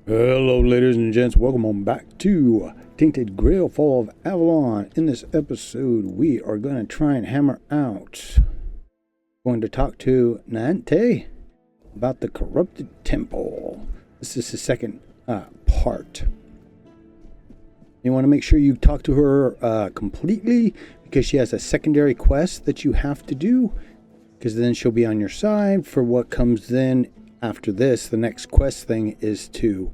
Hello ladies and gents, welcome on back to Tainted Grail, Fall of Avalon. In this episode we are going to try and hammer out, going to talk to Neante about the corrupted temple. This is the second part. You want to make sure you talk to her completely, because she has a secondary quest that you have to do, because then she'll be on your side for what comes then after this. The next quest thing is to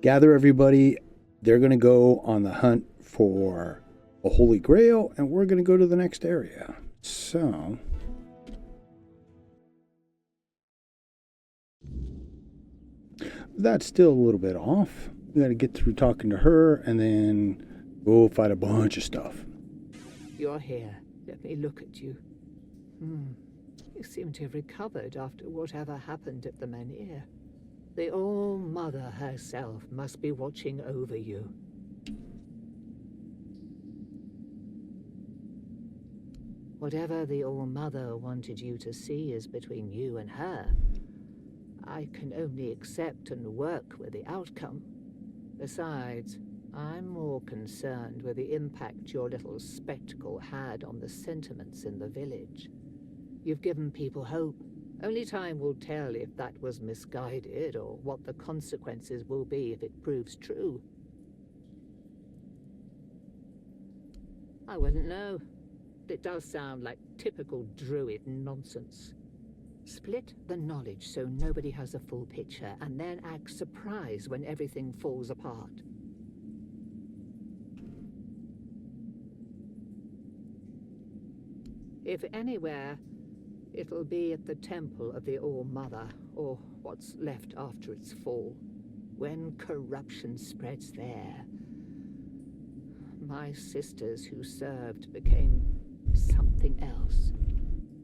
gather everybody. They're going to go on the hunt for a holy grail, and we're going to go to the next area. So that's still a little bit off. We got to get through talking to her and then go fight a bunch of stuff. You're here. Let me look at you. You seem to have recovered after whatever happened at the Menhir. The All-Mother herself must be watching over you. Whatever the All-Mother wanted you to see is between you and her. I can only accept and work with the outcome. Besides, I'm more concerned with the impact your little spectacle had on the sentiments in the village. You've given people hope. Only time will tell if that was misguided or what the consequences will be if it proves true. I wouldn't know. It does sound like typical druid nonsense. Split the knowledge so nobody has a full picture, and then act surprised when everything falls apart. If anywhere, it'll be at the temple of the All-Mother, or what's left after its fall. When corruption spreads there, my sisters who served became something else.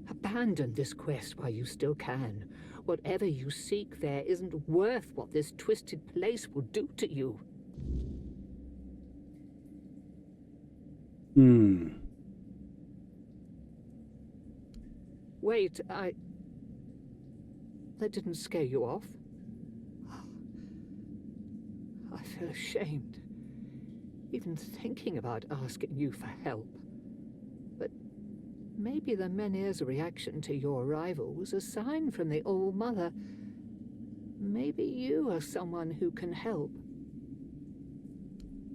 Abandon this quest while you still can. Whatever you seek there isn't worth what this twisted place will do to you. Wait, that didn't scare you off? I feel ashamed, even thinking about asking you for help. But maybe the Menhir's reaction to your arrival was a sign from the All-Mother. Maybe you are someone who can help.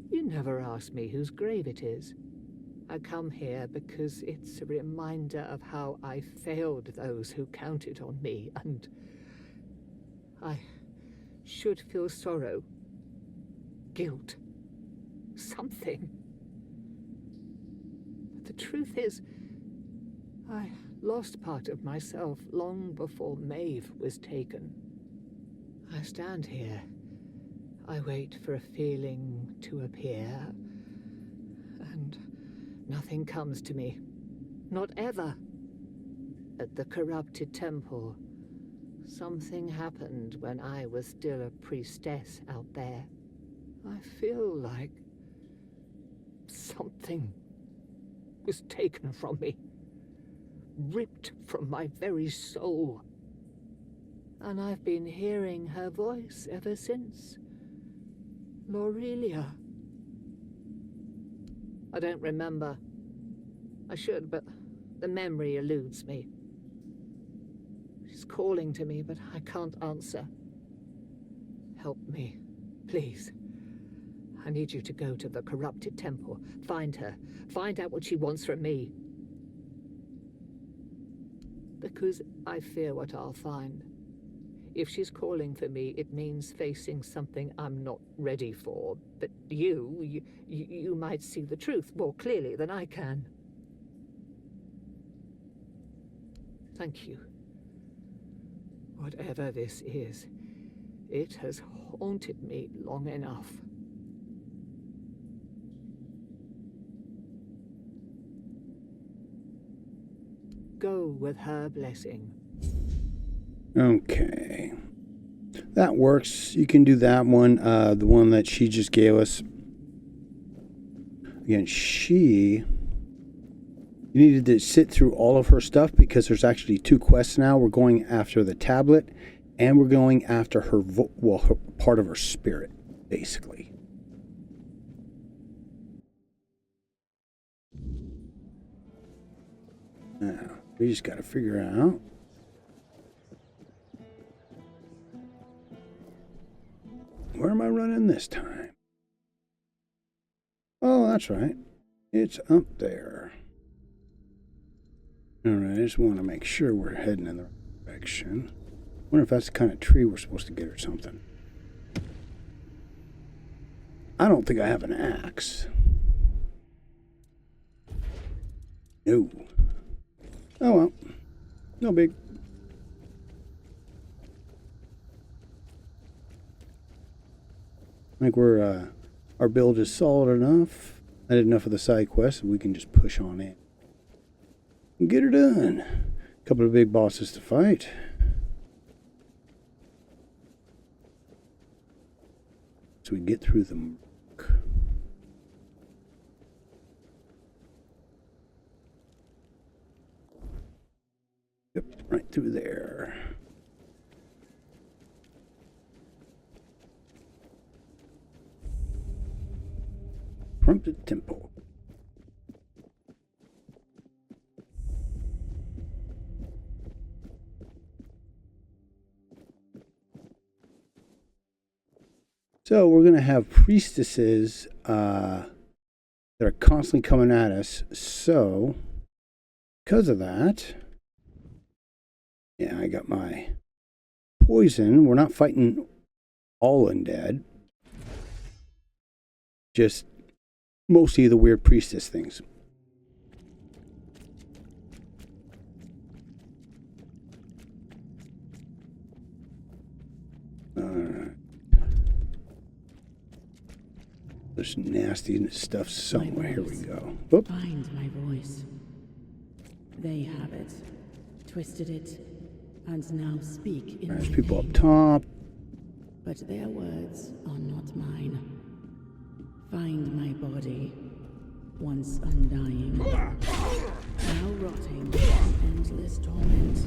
You never asked me whose grave it is. I come here because it's a reminder of how I failed those who counted on me, and I should feel sorrow, guilt, something. But the truth is, I lost part of myself long before Maeve was taken. I stand here. I wait for a feeling to appear, and nothing comes to me. Not ever. At the corrupted temple, something happened when I was still a priestess out there. I feel like something was taken from me, ripped from my very soul. And I've been hearing her voice ever since. Laurelia. I don't remember. I should, but the memory eludes me. She's calling to me, but I can't answer. Help me, please. I need you to go to the corrupted temple. Find her. Find out what she wants from me. Because I fear what I'll find. If she's calling for me, it means facing something I'm not ready for. But you might see the truth more clearly than I can. Thank you. Whatever this is, it has haunted me long enough. Go with her blessing. Okay, that works. You can do that one, the one that she just gave us. Again, you needed to sit through all of her stuff because there's actually two quests now. We're going after the tablet And we're going after her, her part of her spirit, basically. Now, we just got to figure out where am I running this time? Oh, that's right. It's up there. Alright, I just want to make sure we're heading in the right direction. I wonder if that's the kind of tree we're supposed to get or something. I don't think I have an axe. No. Oh well. No big. I think we're, our build is solid enough. I did enough of the side quests, and we can just push on in. And get her done. A couple of big bosses to fight. So we get through the murk. Yep, right through there. From the temple. So we're going to have priestesses that are constantly coming at us. So because of that, yeah, I got my poison. We're not fighting all undead. Just mostly the weird priestess things. Alright. There's nasty stuff somewhere. Here we go. Oop. Find my voice. They have it, twisted it, and now speak in There's my people name. up top. But their words are not mine. Find my body, once undying, now rotting in endless torment.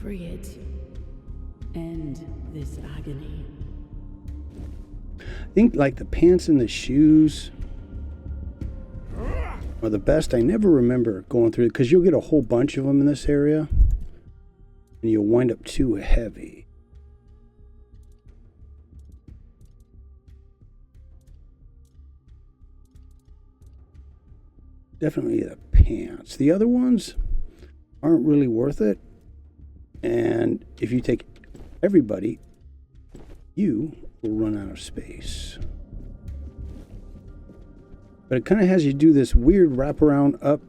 Free it. End this agony. I think like the pants and the shoes are the best. I never remember going through it because you'll get a whole bunch of them in this area and you'll wind up too heavy. Definitely the pants. The other ones aren't really worth it. And if you take everybody, you will run out of space. But it kind of has you do this weird wraparound up.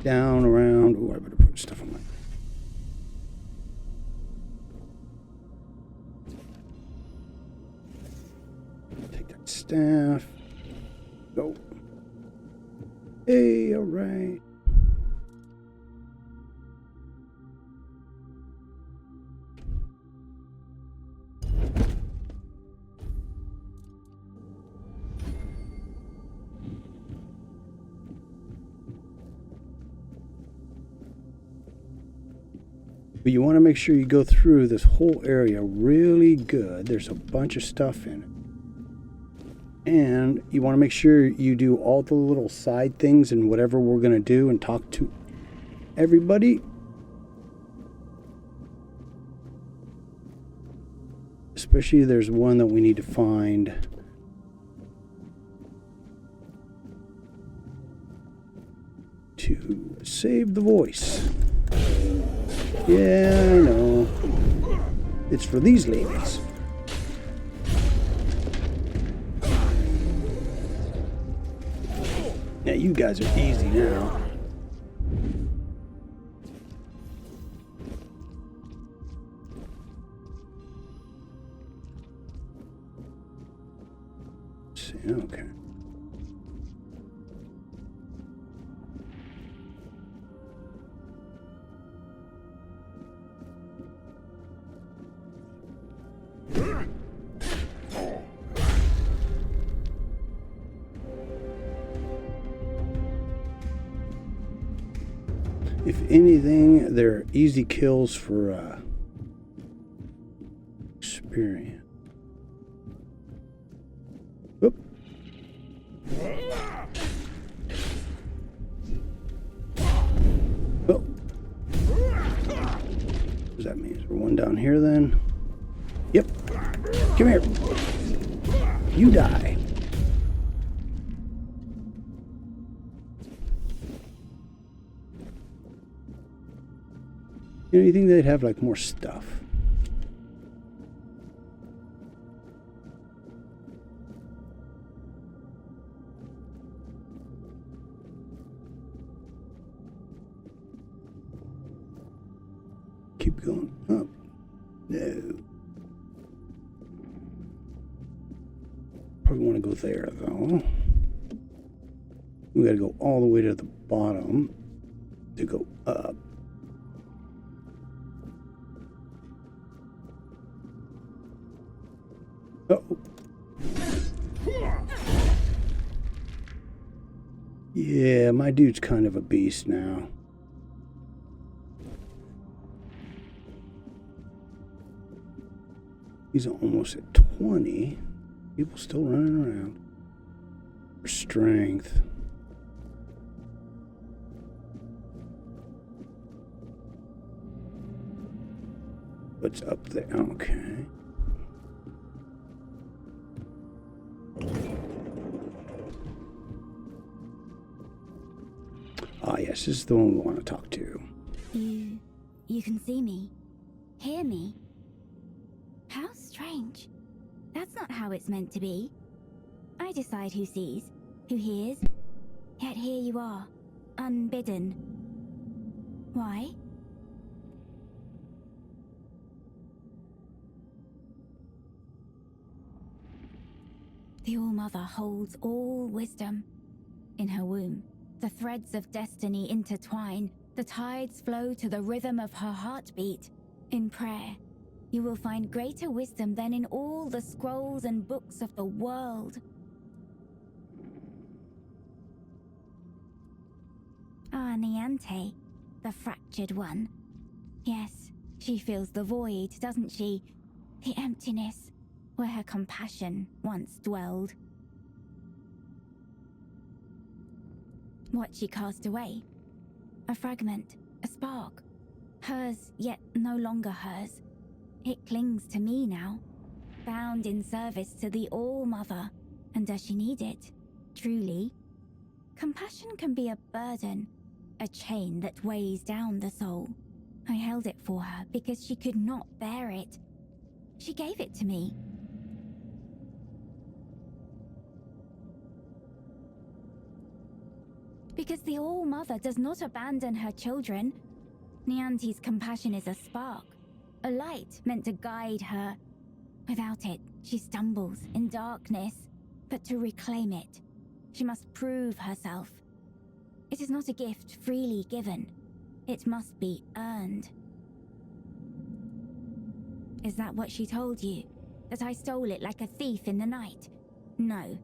Down, around. Oh, I better put stuff on my... Take that staff. Go. Hey, all right. But you want to make sure you go through this whole area really good. There's a bunch of stuff in it. And you want to make sure you do all the little side things and whatever we're going to do and talk to everybody. Especially there's one that we need to find. To save the voice. Yeah, I know. It's for these ladies. Yeah, you guys are easy now. Let's see, okay. If anything, they're easy kills for experience. Oop. Oh. What does that mean? Is there one down here then? Yep. Come here. You die. You know, you think they'd have like more stuff? Keep going up. No. Probably want to go there though. We gotta go all the way to the bottom to go up. Uh-oh. Yeah, my dude's kind of a beast now. He's almost at 20. People still running around. For strength. What's up there? Okay. Ah, yes, this is the one we want to talk to. You can see me, hear me. How strange. That's not how it's meant to be. I decide who sees, who hears. Yet here you are, unbidden. Why? The All-Mother holds all wisdom. In her womb, the threads of destiny intertwine. The tides flow to the rhythm of her heartbeat. In prayer, you will find greater wisdom than in all the scrolls and books of the world. Ah, Neante, the fractured one. Yes, she feels the void, doesn't she? The emptiness, where her compassion once dwelled. What she cast away? A fragment, a spark. Hers, yet no longer hers. It clings to me now, bound in service to the All-Mother. And does she need it? Truly? Compassion can be a burden, a chain that weighs down the soul. I held it for her because she could not bear it. She gave it to me. Because the All-Mother does not abandon her children. Neante's compassion is a spark, a light meant to guide her. Without it, she stumbles in darkness. But to reclaim it, she must prove herself. It is not a gift freely given. It must be earned. Is that what she told you? That I stole it like a thief in the night? No.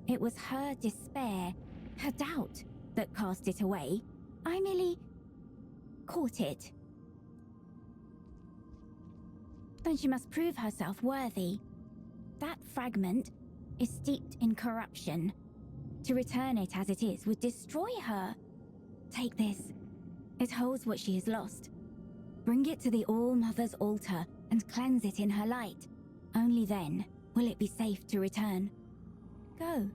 It was her despair, her doubt, that cast it away. I merely caught it. Then she must prove herself worthy. That fragment is steeped in corruption. To return it as it is would destroy her. Take this. It holds what she has lost. Bring it to the All-Mother's altar and cleanse it in her light. Only then will it be safe to return. Go,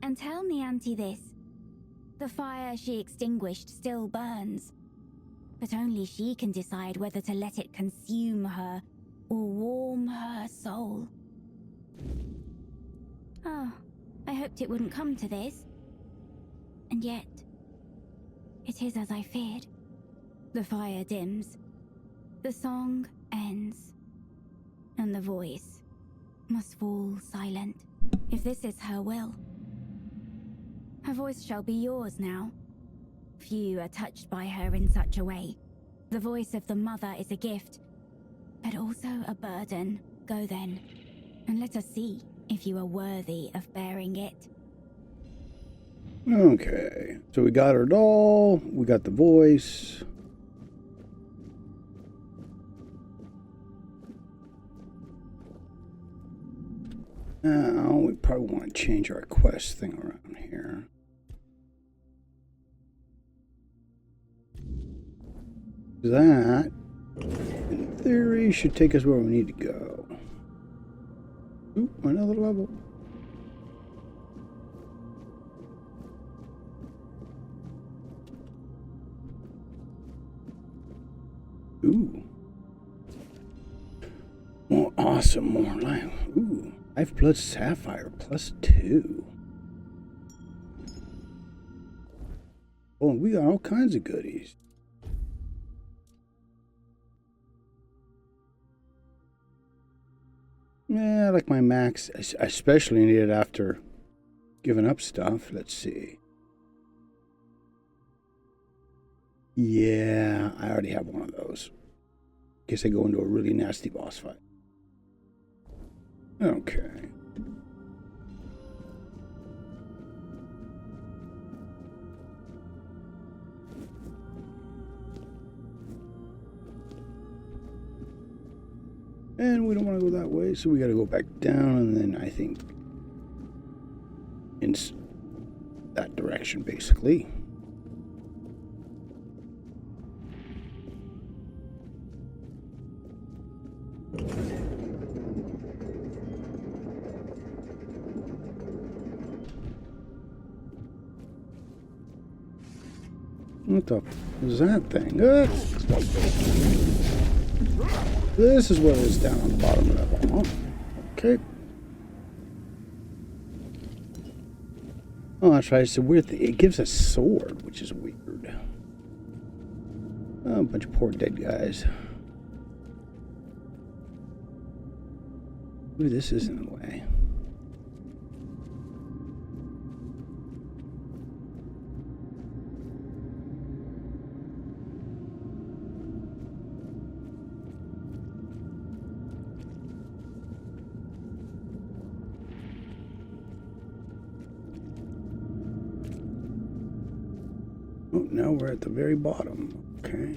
and tell Neante this. The fire she extinguished still burns, but only she can decide whether to let it consume her or warm her soul. Oh, I hoped it wouldn't come to this. And yet, it is as I feared. The fire dims, the song ends, and the voice must fall silent. If this is her will, her voice shall be yours now. Few are touched by her in such a way. The voice of the mother is a gift, but also a burden. Go then, and let us see if you are worthy of bearing it. Okay, so we got our doll, we got the voice. Now we probably want to change our quest thing around here. That, in theory, should take us where we need to go. Ooh, another level. Ooh. More awesome, more life. Ooh. Life plus Sapphire plus 2. Oh, we got all kinds of goodies. Yeah, I like my max. I especially need it after giving up stuff. Let's see. Yeah, I already have one of those. In case I go into a really nasty boss fight. Okay. And we don't want to go that way, so we got to go back down, and then I think in that direction, basically. What the f is that thing? This is what it is down on the bottom level. Okay. Oh, that's right. It's a weird thing. It gives us sword, which is weird. Oh, a bunch of poor dead guys. Ooh, this is in the way. Oh, now we're at the very bottom. Okay.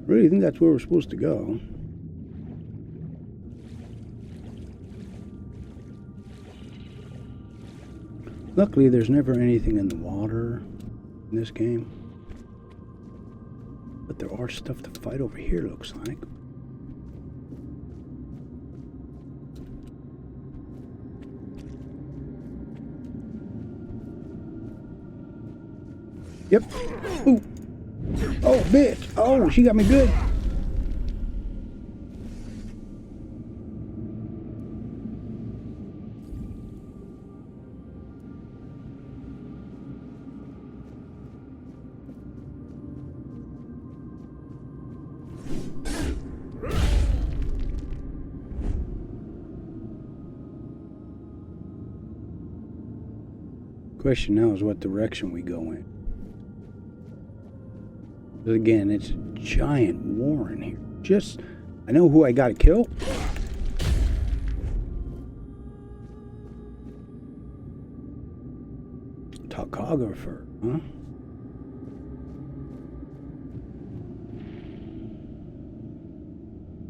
Really think that's where we're supposed to go. Luckily, there's never anything in the water in this game. But there are stuff to fight over here, looks like. Yep. Ooh. Oh, bitch. Oh, she got me good. Question now is what direction we go in. But again, it's a giant war in here. Just, I know who I gotta kill. Topographer, huh?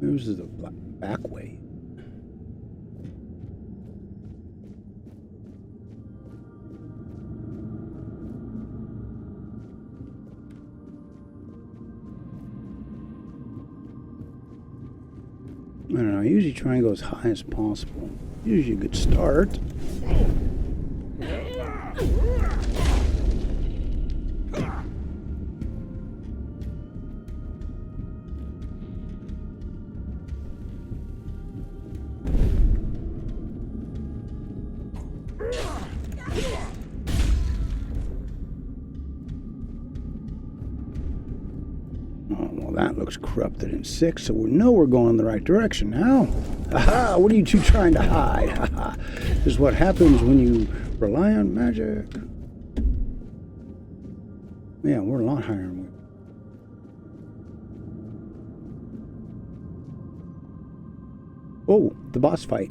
This is the back way. I don't know, I usually try and go as high as possible. Usually a good start. Corrupted in 6, so we know we're going in the right direction now. Aha! What are you two trying to hide? Haha! This is what happens when you rely on magic. Yeah, we're a lot higher than we. Oh, the boss fight.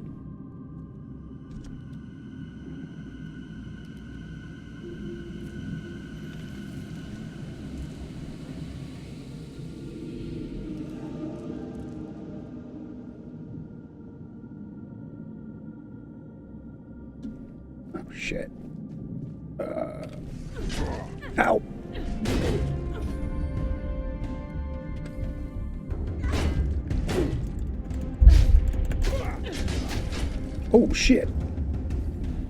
Oh, shit. Ow. Oh, shit.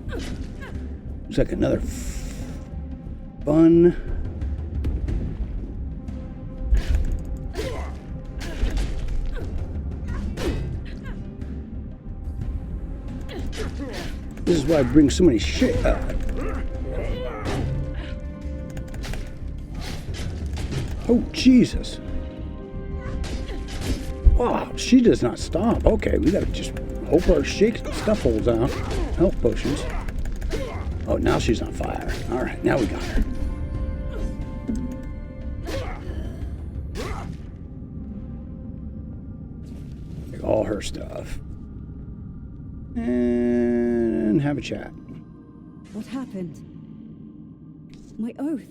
Looks like another fun. This is why I bring so many shit up. Oh, Jesus. Wow, she does not stop. Okay, we gotta just hope her stuff holds out. Health potions. Oh, now she's on fire. Alright, now we got her. Take all her stuff. And have a chat. What happened? My oath.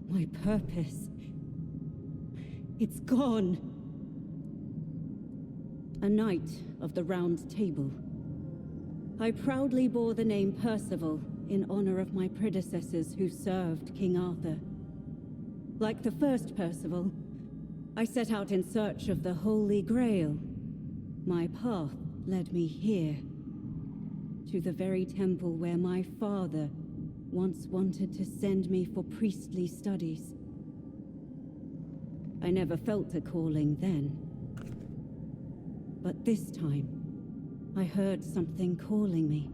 My purpose. It's gone. A knight of the Round Table. I proudly bore the name Percival in honor of my predecessors who served King Arthur. Like the first Percival, I set out in search of the Holy Grail. My path led me here, to the very temple where my father once wanted to send me for priestly studies. I never felt a calling then. But this time, I heard something calling me.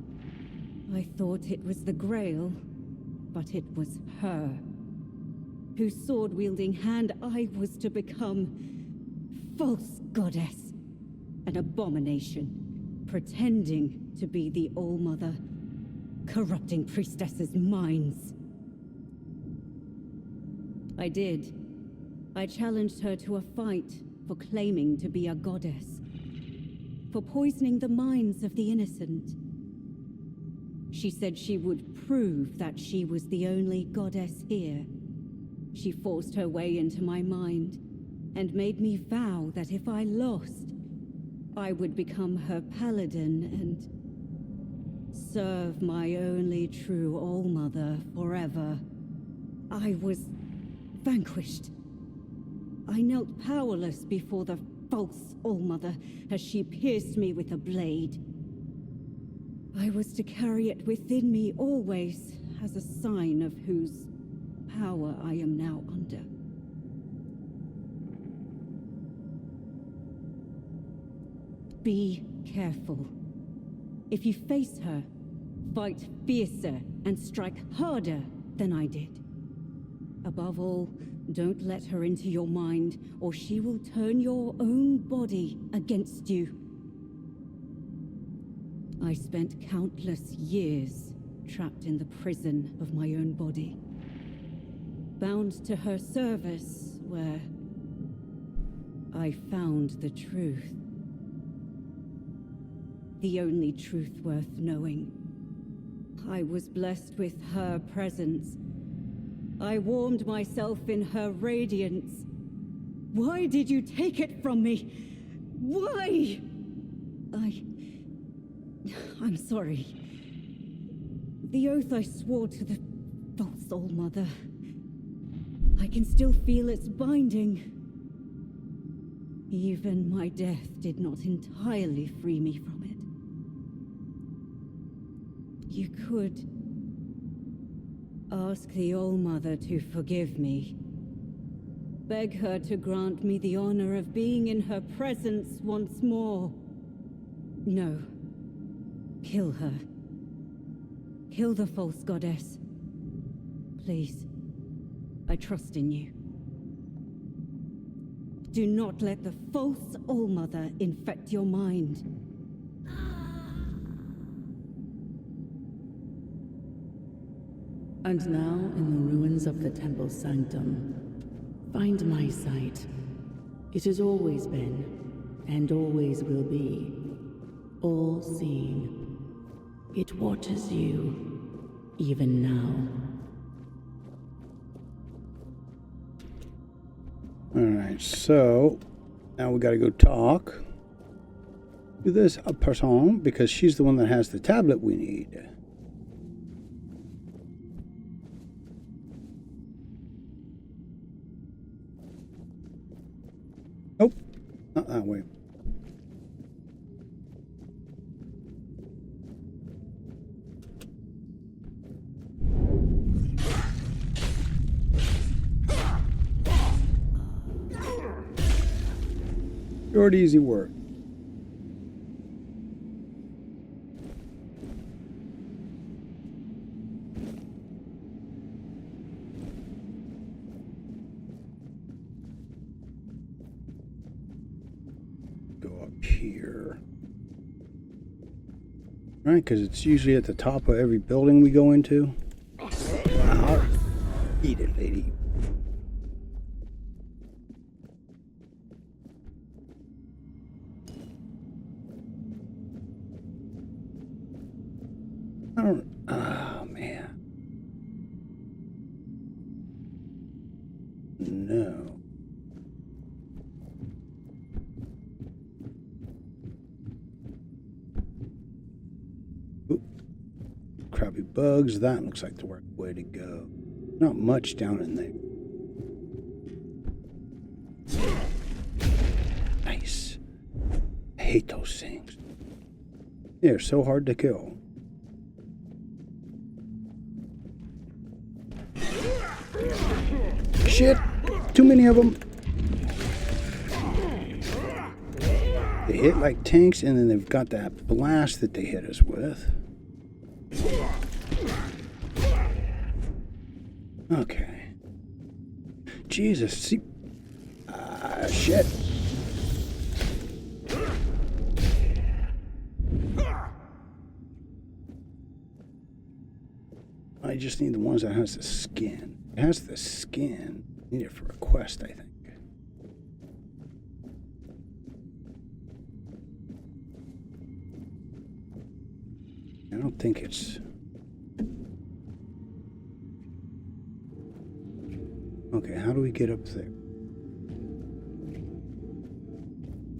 I thought it was the Grail, but it was her, whose sword-wielding hand I was to become. False goddess, an abomination, pretending to be the All-Mother, corrupting priestesses' minds. I did. I challenged her to a fight for claiming to be a goddess, for poisoning the minds of the innocent. She said she would prove that she was the only goddess here. She forced her way into my mind and made me vow that if I lost, I would become her paladin and serve my only true All-Mother forever. I was vanquished. I knelt powerless before the false All-Mother as she pierced me with a blade. I was to carry it within me always as a sign of whose power I am now under. Be careful. If you face her, fight fiercer and strike harder than I did. Above all, don't let her into your mind, or she will turn your own body against you. I spent countless years trapped in the prison of my own body, bound to her service, where I found the truth. The only truth worth knowing. I was blessed with her presence. I warmed myself in her radiance. Why did you take it from me? Why? I'm sorry. The oath I swore to the false All-Mother. I can still feel its binding. Even my death did not entirely free me from it. You could ask the All-Mother to forgive me. Beg her to grant me the honor of being in her presence once more. No. Kill her. Kill the false goddess. Please. I trust in you. Do not let the false All-Mother infect your mind. And now, in the ruins of the temple sanctum, find my sight. It has always been and always will be. All-seeing. It watches you, even now. Alright, so now we gotta go talk to this person because she's the one that has the tablet we need. Nope, not that way. Short, easy work. Go up here. Right, because it's usually at the top of every building we go into. Wow. Eat it, lady. Oh, man. No. Oop. Crappy bugs. That looks like the right way to go. Not much down in there. Nice. I hate those things. They're so hard to kill. Shit! Too many of them. They hit like tanks, and then they've got that blast that they hit us with. Okay. Jesus, see... shit. I just need the ones that has the skin. It has the skin. I need it for a quest, I think. I don't think it's... Okay, how do we get up there?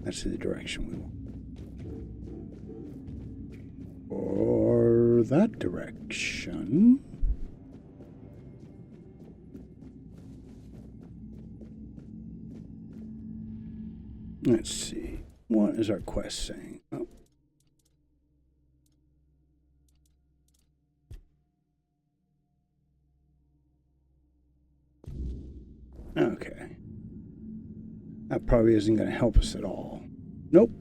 That's the direction we want. Or that direction. Let's see. What is our quest saying? Oh. Okay. That probably isn't going to help us at all. Nope.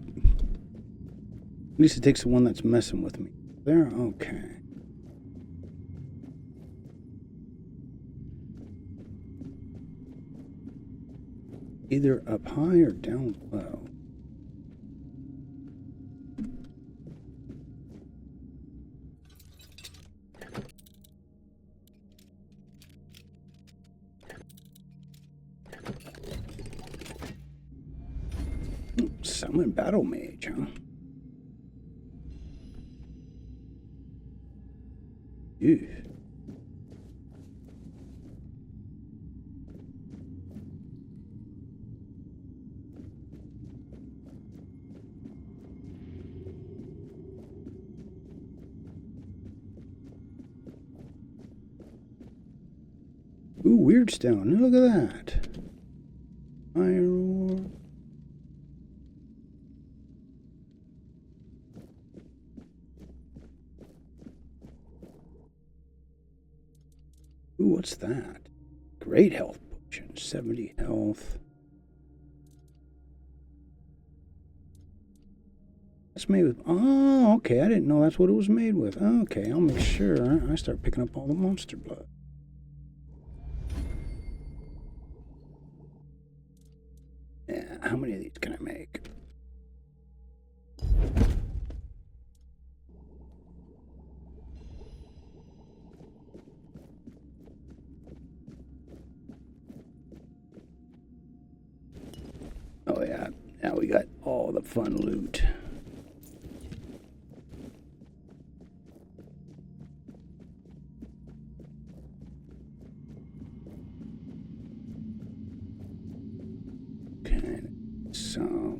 At least it takes the one that's messing with me. There? Okay. Either up high or down low. Summon Battle Mage, huh? Ew. Ooh, weird stone. Look at that. Iron. Ooh, what's that? Great health potion. 70 health. That's made with... Oh, okay. I didn't know that's what it was made with. Okay, I'll make sure I start picking up all the monster blood. Yeah, how many of these can I make? Oh yeah, now we got all the fun loot. Okay, so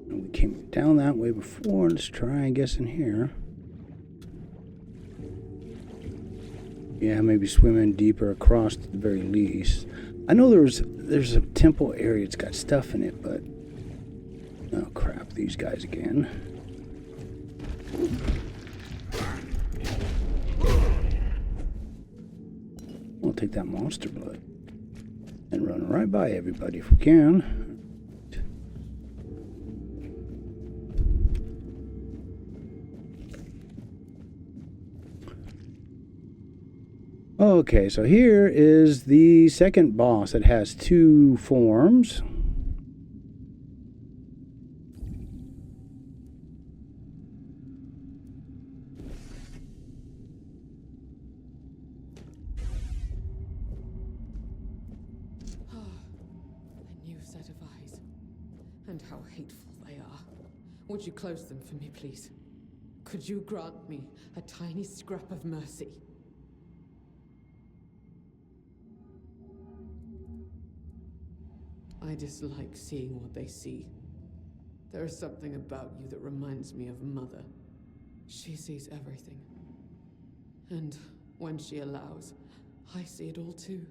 we came down that way before. Let's try, I guess, in here. Yeah, maybe swimming deeper across at the very least. I know there's a temple area. It's got stuff in it, but oh crap! These guys again. We'll take that monster blood and run right by everybody if we can. Okay, so here is the second boss. It has two forms. A new set of eyes. And how hateful they are. Would you close them for me, please? Could you grant me a tiny scrap of mercy? I dislike seeing what they see. There is something about you that reminds me of Mother. She sees everything. And when she allows, I see it all too.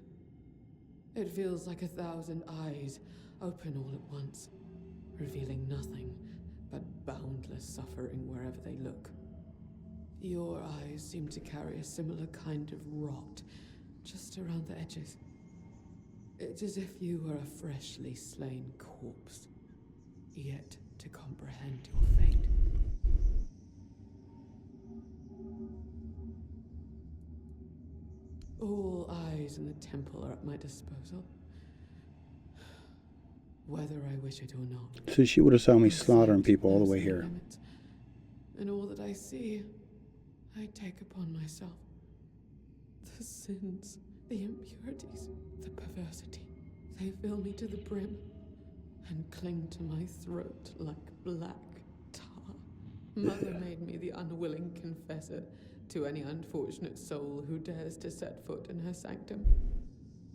It feels like 1,000 eyes open all at once, revealing nothing but boundless suffering wherever they look. Your eyes seem to carry a similar kind of rot just around the edges. It's as if you were a freshly slain corpse, yet to comprehend your fate. All eyes in the temple are at my disposal, whether I wish it or not. So she would have saw me slaughtering people all the way here. And all that I see, I take upon myself. The sins, the impurities, the perversity. They fill me to the brim and cling to my throat like black tar. Mother made me the unwilling confessor to any unfortunate soul who dares to set foot in her sanctum.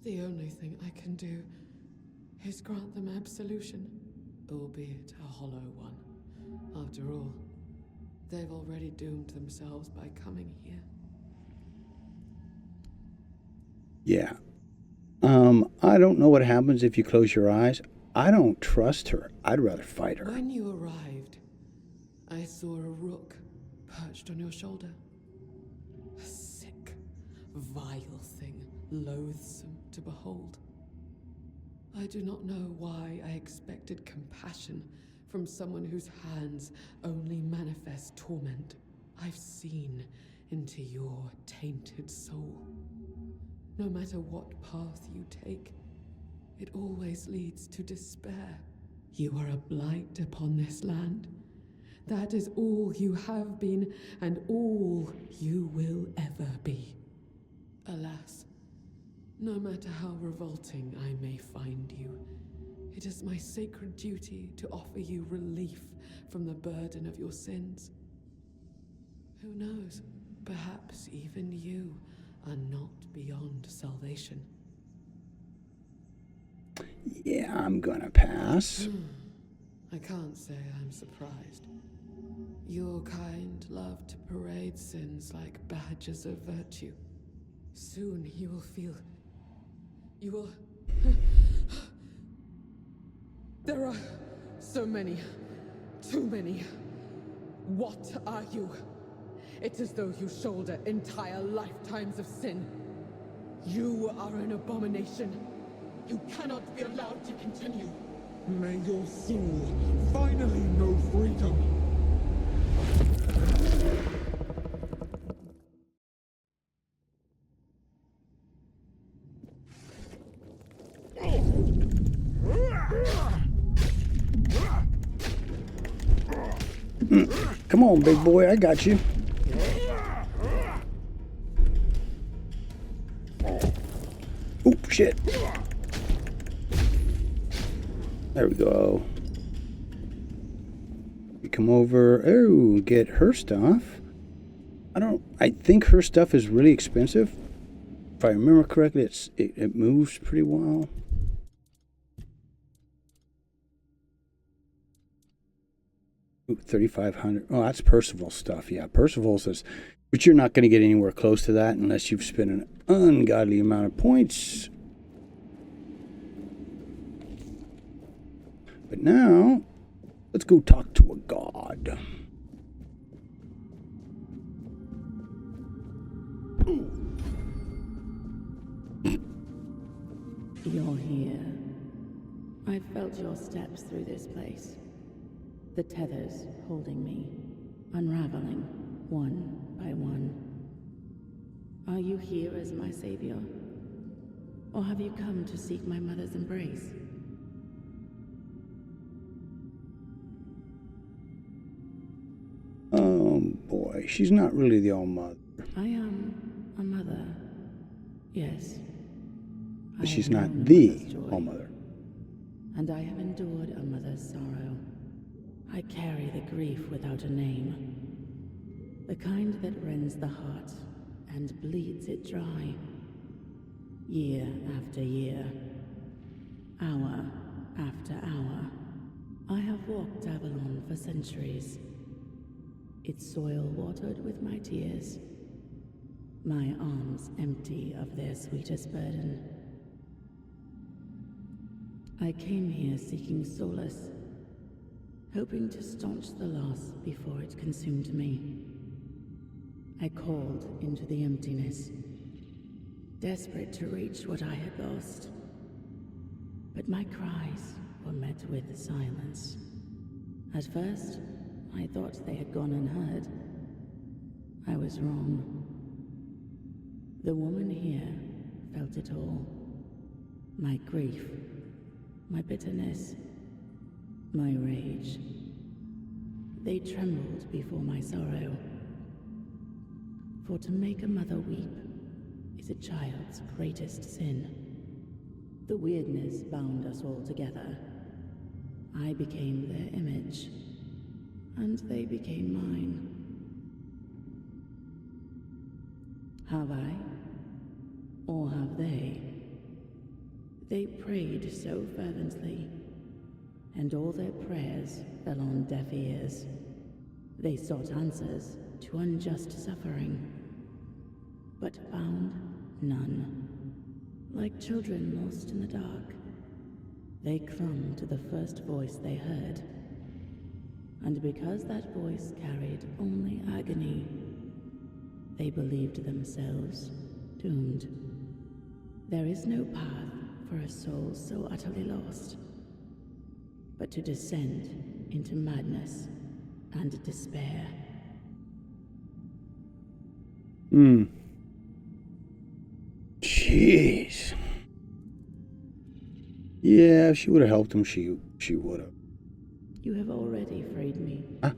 The only thing I can do is grant them absolution, albeit a hollow one. After all, they've already doomed themselves by coming here. Yeah. I don't know what happens if you close your eyes. I don't trust her. I'd rather fight her. When you arrived, I saw a rook perched on your shoulder. A sick, vile thing, loathsome to behold. I do not know why I expected compassion from someone whose hands only manifest torment. I've seen into your tainted soul. No matter what path you take, it always leads to despair. You are a blight upon this land. That is all you have been, and all you will ever be. Alas, no matter how revolting I may find you, it is my sacred duty to offer you relief from the burden of your sins. Who knows, perhaps even you are not beyond salvation. Yeah, I'm gonna pass. I can't say I'm surprised. Your kind love to parade sins like badges of virtue. Soon you will feel... You will... There are so many. Too many. What are you? It's as though you shoulder entire lifetimes of sin. You are an abomination. You cannot be allowed to continue. May your soul finally know freedom. Come on, big boy, I got you. Oop, shit. There we go. We come over. Oh, get her stuff. I think her stuff is really expensive. If I remember correctly, it moves pretty well. Ooh, 3,500. Oh, that's Percival stuff. Yeah, Percival says, but you're not going to get anywhere close to that unless you've spent an ungodly amount of points. But now, let's go talk to a god. You're here. I've felt your steps through this place. The tethers holding me, unraveling one by one. Are you here as my savior? Or have you come to seek my mother's embrace? Oh boy, she's not really the All-Mother. I am a mother, yes. But she's not the All-Mother. And I have endured a mother's sorrow. I carry the grief without a name. The kind that rends the heart and bleeds it dry. Year after year, hour after hour, I have walked Avalon for centuries. Its soil watered with my tears, my arms empty of their sweetest burden. I came here seeking solace, hoping to staunch the loss before it consumed me. I called into the emptiness, desperate to reach what I had lost. But my cries were met with silence. At first, I thought they had gone unheard. I was wrong. The woman here felt it all. My grief, my bitterness, my rage. They trembled before my sorrow. For to make a mother weep is a child's greatest sin. The weirdness bound us all together. I became their image, and they became mine. Have I? Or have they? They prayed so fervently, and all their prayers fell on deaf ears. They sought answers to unjust suffering, but found none. Like children lost in the dark, they clung to the first voice they heard. And because that voice carried only agony, they believed themselves doomed. There is no path for a soul so utterly lost, but to descend into madness and despair. Jeez. Yeah, if she would have helped him, she would have. You have already freed me. Ah.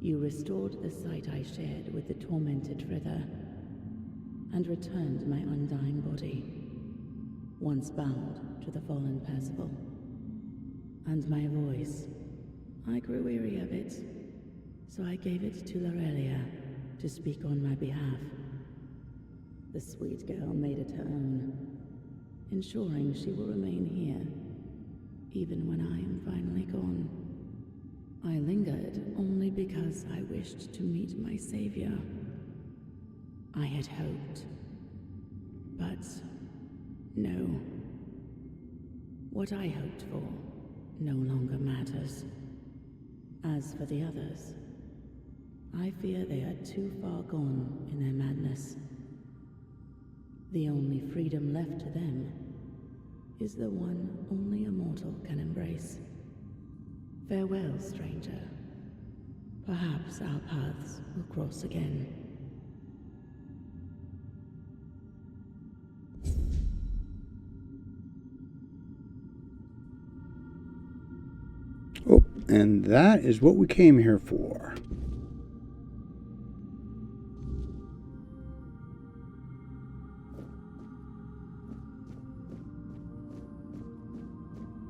You restored the sight I shared with the tormented Frither, and returned my undying body, once bound to the fallen Percival. And my voice, I grew weary of it, so I gave it to Laurelia to speak on my behalf. The sweet girl made it her own, ensuring she will remain here, even when I am finally gone. I lingered only because I wished to meet my savior. I had hoped, but no. What I hoped for no longer matters. As for the others, I fear they are too far gone in their madness. The only freedom left to them is the one only a mortal can embrace. Farewell, stranger. Perhaps our paths will cross again. Oh, and that is what we came here for.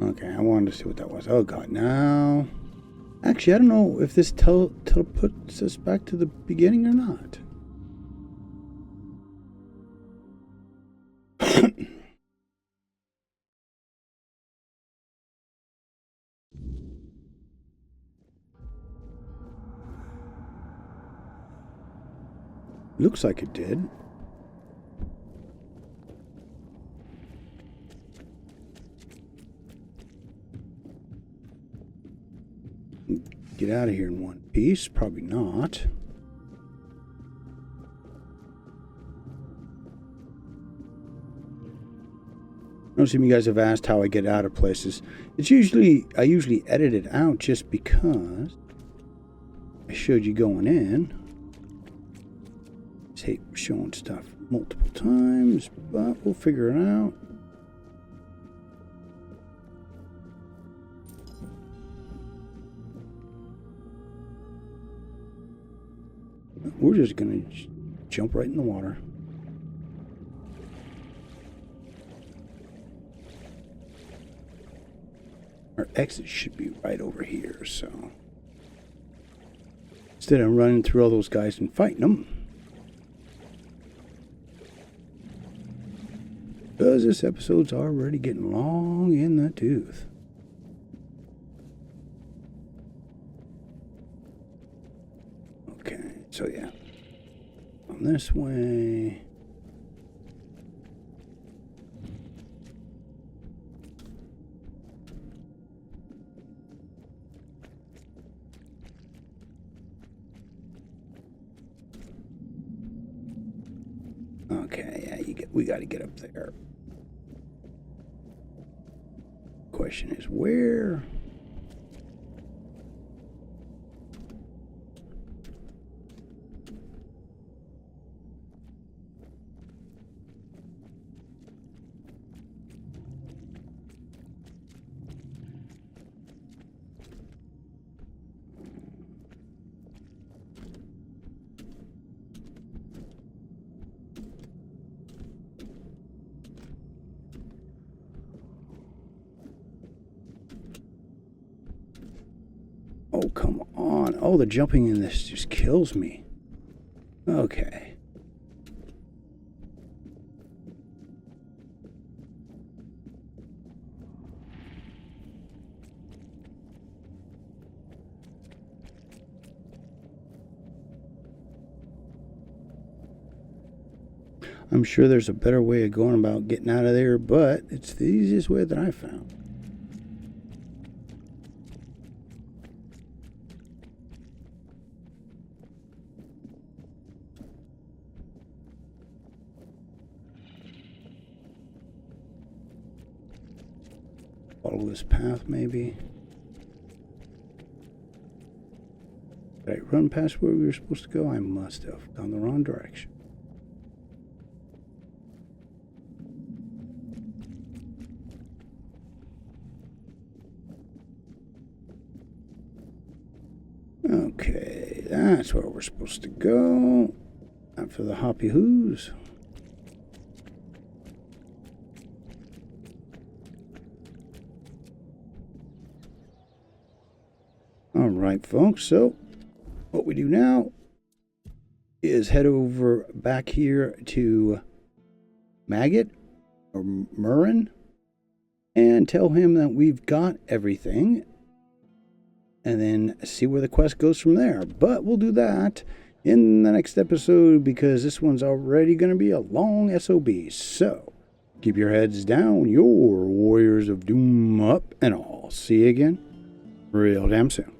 Okay, I wanted to see what that was. Oh god, now... Actually, I don't know if this teleports us back to the beginning or not. Looks like it did. Get out of here in one piece? Probably not. I know some of you guys have asked how I get out of places. It's usually, I usually edit it out just because I showed you going in. I hate showing stuff multiple times, but we'll figure it out. We're just gonna jump right in the water. Our exit should be right over here, so instead of running through all those guys and fighting them, because this episode's already getting long in the tooth. Okay, so yeah, on this way. Okay, yeah, we got to get up there. Question is where? Oh, come on. Oh, the jumping in this just kills me. Okay. I'm sure there's a better way of going about getting out of there, but it's the easiest way that I found. Follow this path, maybe. Did I run past where we were supposed to go? I must have gone the wrong direction. Okay, that's where we're supposed to go. After the hoppy hoos. Alright, folks, so what we do now is head over back here to Maggot or Murrin and tell him that we've got everything and then see where the quest goes from there. But we'll do that in the next episode because this one's already going to be a long SOB. So keep your heads down, your Warriors of Doom up, and I'll see you again real damn soon.